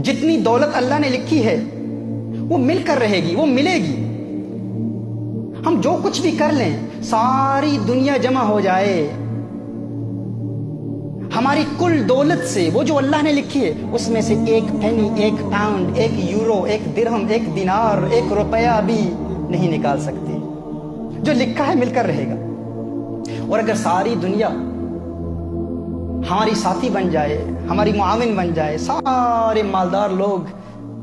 جتنی دولت اللہ نے لکھی ہے وہ مل کر رہے گی، وہ ملے گی۔ ہم جو کچھ بھی کر لیں، ساری دنیا جمع ہو جائے، ہماری کل دولت سے وہ جو اللہ نے لکھی ہے اس میں سے ایک پینی، ایک پاؤنڈ، ایک یورو، ایک درہم، ایک دینار، ایک روپیہ بھی نہیں نکال سکتے۔ جو لکھا ہے مل کر رہے گا۔ اور اگر ساری دنیا ہماری ساتھی بن جائے، ہماری معاون بن جائے، سارے مالدار لوگ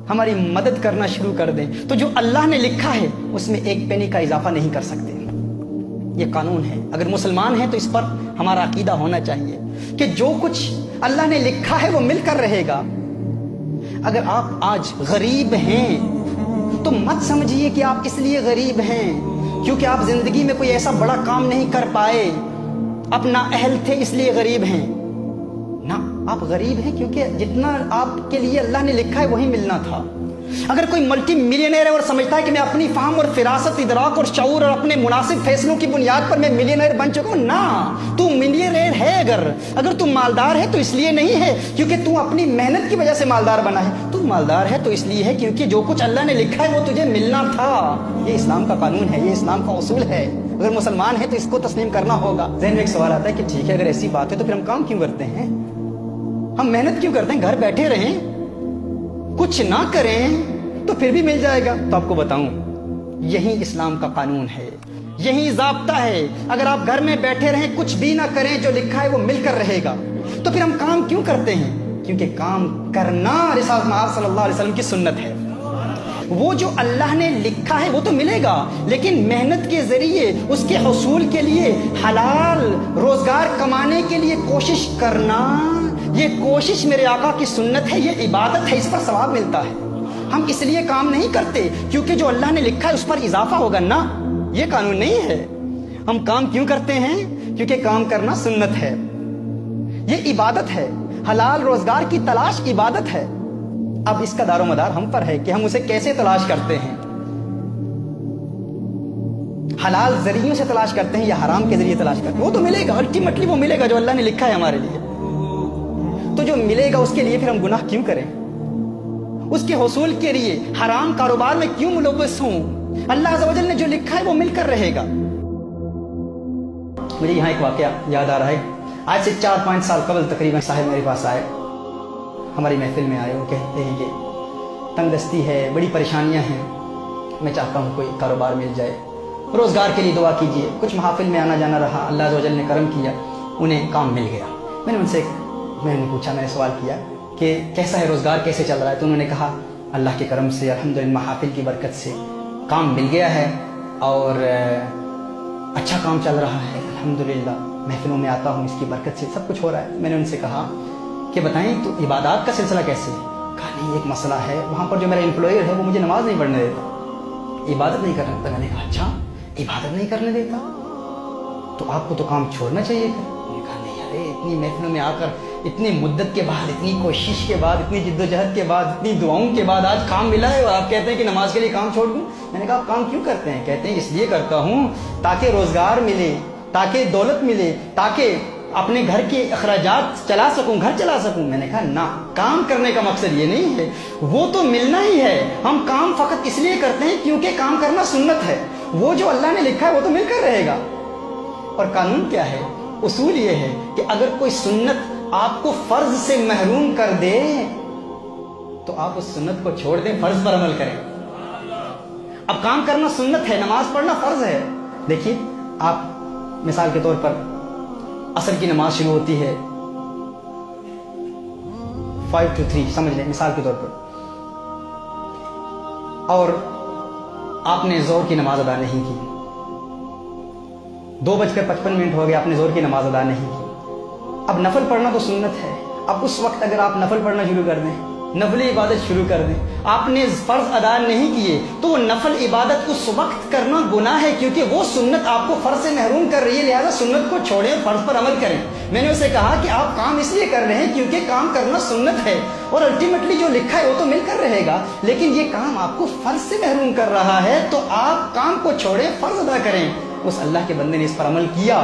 ہماری مدد کرنا شروع کر دیں، تو جو اللہ نے لکھا ہے اس میں ایک پینی کا اضافہ نہیں کر سکتے۔ یہ قانون ہے۔ اگر مسلمان ہیں تو اس پر ہمارا عقیدہ ہونا چاہیے کہ جو کچھ اللہ نے لکھا ہے وہ مل کر رہے گا۔ اگر آپ آج غریب ہیں تو مت سمجھیے کہ آپ اس لیے غریب ہیں کیونکہ آپ زندگی میں کوئی ایسا بڑا کام نہیں کر پائے، آپ نااہل تھے اس لیے غریب ہیں۔ نہ، آپ غریب ہیں کیونکہ جتنا آپ کے لیے اللہ نے لکھا ہے وہی ملنا تھا۔ اگر کوئی ملٹی ملینئر ہے اور سمجھتا ہے کہ میں اپنی فہم اور فراست، ادراک اور شعور اور اپنے مناسب فیصلوں کی بنیاد پر میں ملینئر بن چکا ہوں، نہ، تو ملینئر ہے۔ اگر تم مالدار ہے تو اس لیے نہیں ہے کیونکہ تم اپنی محنت کی وجہ سے مالدار بنا ہے، تم مالدار ہے تو اس لیے ہے کیونکہ جو کچھ اللہ نے لکھا ہے وہ تجھے ملنا تھا۔ یہ اسلام کا قانون ہے، یہ اسلام کا اصول ہے۔ اگر مسلمان ہے تو اس کو تسلیم کرنا ہوگا۔ ذہن میں ایک سوال آتا ہے کہ ٹھیک ہے، اگر ایسی بات ہے تو پھر ہم کام کیوں کرتے ہیں؟ ہم محنت کیوں کرتے ہیں؟ گھر بیٹھے رہیں، کچھ نہ کریں تو پھر بھی مل جائے گا۔ تو آپ کو بتاؤں، یہی اسلام کا قانون ہے، یہی ضابطہ ہے۔ اگر آپ گھر میں بیٹھے رہیں، کچھ بھی نہ کریں، جو لکھا ہے وہ مل کر رہے گا۔ تو پھر ہم کام کیوں کرتے ہیں؟ کیونکہ کام کرنا رسالت محمد صلی اللہ علیہ وسلم کی سنت ہے۔ وہ جو اللہ نے لکھا ہے وہ تو ملے گا، لیکن محنت کے ذریعے اس کے حصول کے لیے حلال روزگار کمانے کے لیے کوشش کرنا، یہ کوشش میرے آقا کی سنت ہے، یہ عبادت ہے، اس پر ثواب ملتا ہے۔ ہم اس لیے کام نہیں کرتے کیونکہ جو اللہ نے لکھا ہے اس پر اضافہ ہوگا، نہ، یہ قانون نہیں ہے۔ ہم کام کیوں کرتے ہیں؟ کیونکہ کام کرنا سنت ہے، یہ عبادت ہے۔ حلال روزگار کی تلاش عبادت ہے۔ اب اس کا دار و مدار ہم پر ہے کہ ہم اسے کیسے تلاش کرتے ہیں۔ حلال ذریعوں سے تلاش کرتے ہیں یا حرام کے ذریعے تلاش کرتے ہیں؟ وہ تو ملے گا، الٹیمیٹلی وہ ملے گا جو اللہ نے لکھا ہے ہمارے لیے۔ تو جو ملے گا اس کے لیے پھر ہم گناہ کیوں کریں؟ اس کے حصول کے لیے حرام کاروبار میں کیوں ملوث ہوں؟ اللہ عز و جل نے جو لکھا ہے وہ مل کر رہے گا۔ مجھے یہاں ایک واقعہ یاد آ رہا ہے۔ آج سے 4-5 سال قبل تقریباً صاحب میرے پاس آئے، ہماری محفل میں آئے۔ وہ کہتے ہیں کہ تنگ دستی ہے، بڑی پریشانیاں ہیں، میں چاہتا ہوں کوئی کاروبار مل جائے، روزگار کے لیے دعا کیجیے۔ کچھ محافل میں آنا جانا رہا، اللہ عز و جل نے کرم کیا، انہیں کام مل گیا۔ میں نے ان سے پوچھا، میں نے سوال کیا کہ کیسا ہے روزگار، کیسے چل رہا ہے؟ تو انہوں نے کہا اللہ کے کرم سے، الحمدللہ، محافل کی برکت سے کام مل گیا ہے اور اچھا کام چل رہا ہے، الحمدللہ، محفلوں میں آتا ہوں، اس کی برکت سے سب کچھ ہو رہا ہے۔ میں نے ان سے کہا کہ بتائیں تو عبادات کا سلسلہ کیسے ہے؟ کہا نہیں، ایک مسئلہ ہے، وہاں پر جو میرا امپلائر ہے وہ مجھے نماز نہیں پڑھنے دیتا، عبادت نہیں کرنے دیتا۔ میں نے کہا اچھا، عبادت نہیں کرنے دیتا تو آپ کو تو کام چھوڑنا چاہیے۔ میں نے کہا نہیں، ارے اتنی محفلوں میں آ کر، اتنی مدت کے بعد، اتنی کوشش کے بعد، اتنی جد و جہد کے بعد، اتنی دعاؤں کے بعد آج کام ملا ہے اور آپ کہتے ہیں کہ نماز کے لیے کام چھوڑ دوں؟ میں نے کہا آپ کام کیوں کرتے ہیں؟ کہتے ہیں اس لیے کرتا ہوں تاکہ روزگار ملے، تاکہ دولت ملے، تاکہ اپنے گھر کے اخراجات چلا سکوں، گھر چلا سکوں۔ میں نے کہا نہ، کام کرنے کا مقصد یہ نہیں ہے، وہ تو ملنا ہی ہے۔ ہم کام فقط اس لیے کرتے ہیں کیونکہ کام کرنا سنت ہے، وہ جو اللہ نے لکھا ہے وہ تو مل کر رہے گا۔ اور قانون کیا ہے؟ اصول یہ ہے کہ اگر کوئی سنت آپ کو فرض سے محروم کر دے تو آپ اس سنت کو چھوڑ دیں، فرض پر عمل کریں۔ اب کام کرنا سنت ہے، نماز پڑھنا فرض ہے۔ دیکھیے، آپ مثال کے طور پر عصر کی نماز شروع ہوتی ہے 5 to 3، سمجھ لیں مثال کے طور پر، اور آپ نے ظہر کی نماز ادا نہیں کی، 2:55 ہو گئے، آپ نے ظہر کی نماز ادا نہیں کی۔ اب نفل پڑھنا تو سنت ہے، اب اس وقت اگر آپ نفل پڑھنا شروع کر دیں، نفل عبادت شروع کر دیں، آپ نے فرض ادا نہیں کیے تو وہ نفل عبادت اس وقت کرنا گناہ ہے، کیونکہ وہ سنت آپ کو فرض سے محروم کر رہی ہے، لہذا سنت کو چھوڑیں، فرض پر عمل کریں۔ میں نے اسے کہا کہ آپ کام اس لیے کر رہے ہیں کیونکہ کام کرنا سنت ہے اور الٹیمیٹلی جو لکھا ہے وہ تو مل کر رہے گا، لیکن یہ کام آپ کو فرض سے محروم کر رہا ہے تو آپ کام کو چھوڑیں، فرض ادا کریں۔ اس اللہ کے بندے نے اس پر عمل کیا